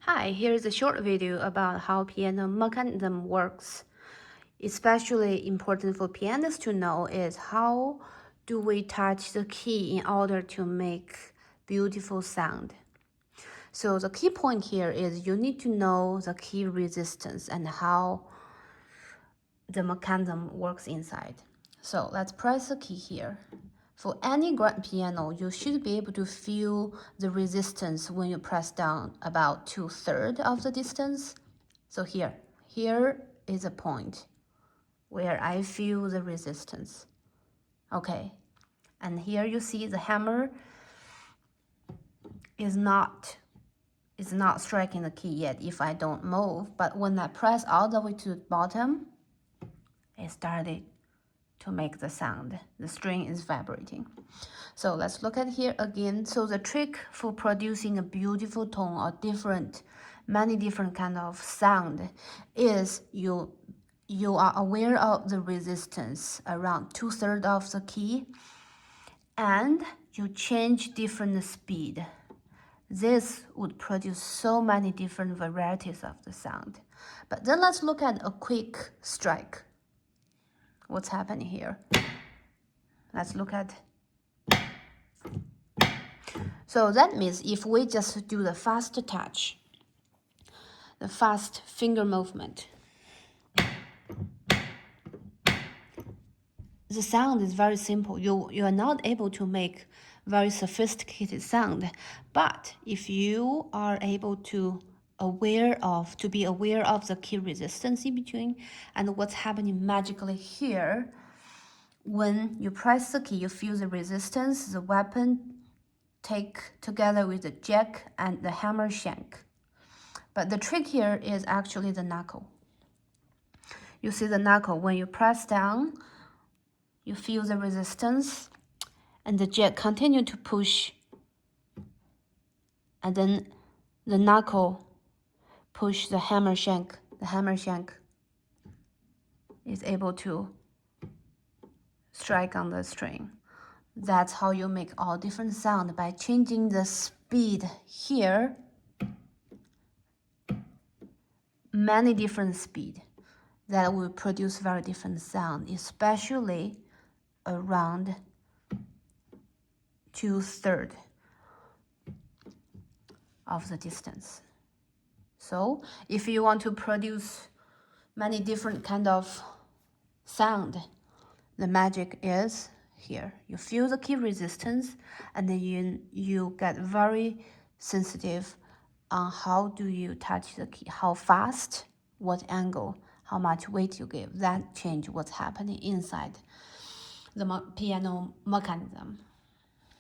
Hi, here's a short video about how piano mechanism works. Especially important for pianists to know is how do we touch the key in order to make beautiful sound. So the key point here is you need to know the key resistance and how the mechanism works inside. So let's press the key here. For any grand piano, you should be able to feel the resistance when you press down about 2/3 of the distance. So here is a point where I feel the resistance. Okay, and here you see the hammer is not striking the key yet if I don't move, but when I press all the way to the bottom, it started to make the sound. The string is vibrating. So let's look at here again. So the trick for producing a beautiful tone or many different kind of sound is you are aware of the resistance around 2/3 of the key and you change different speed. This would produce so many different varieties of the sound. But then let's look at a quick strike. What's happening here? Let's look at. So that means if we just do the fast touch, the fast finger movement, the sound is very simple. You are not able to make very sophisticated sound. But if you are able to be aware of the key resistance in between and what's happening magically here, when you press the key, you feel the resistance, the weapon take together with the jack and the hammer shank. But the trick here is actually the knuckle. You see the knuckle, when you press down, you feel the resistance and the jack continue to push, and then the knuckle push the hammer shank. The hammer shank is able to strike on the string. That's how you make all different sound, by changing the speed here, many different speed that will produce very different sound, especially around 2/3 of the distance. So if you want to produce many different kind of sound, the magic is here. You feel the key resistance and then you get very sensitive on how do you touch the key, how fast, what angle, how much weight you give. That change what's happening inside the piano mechanism.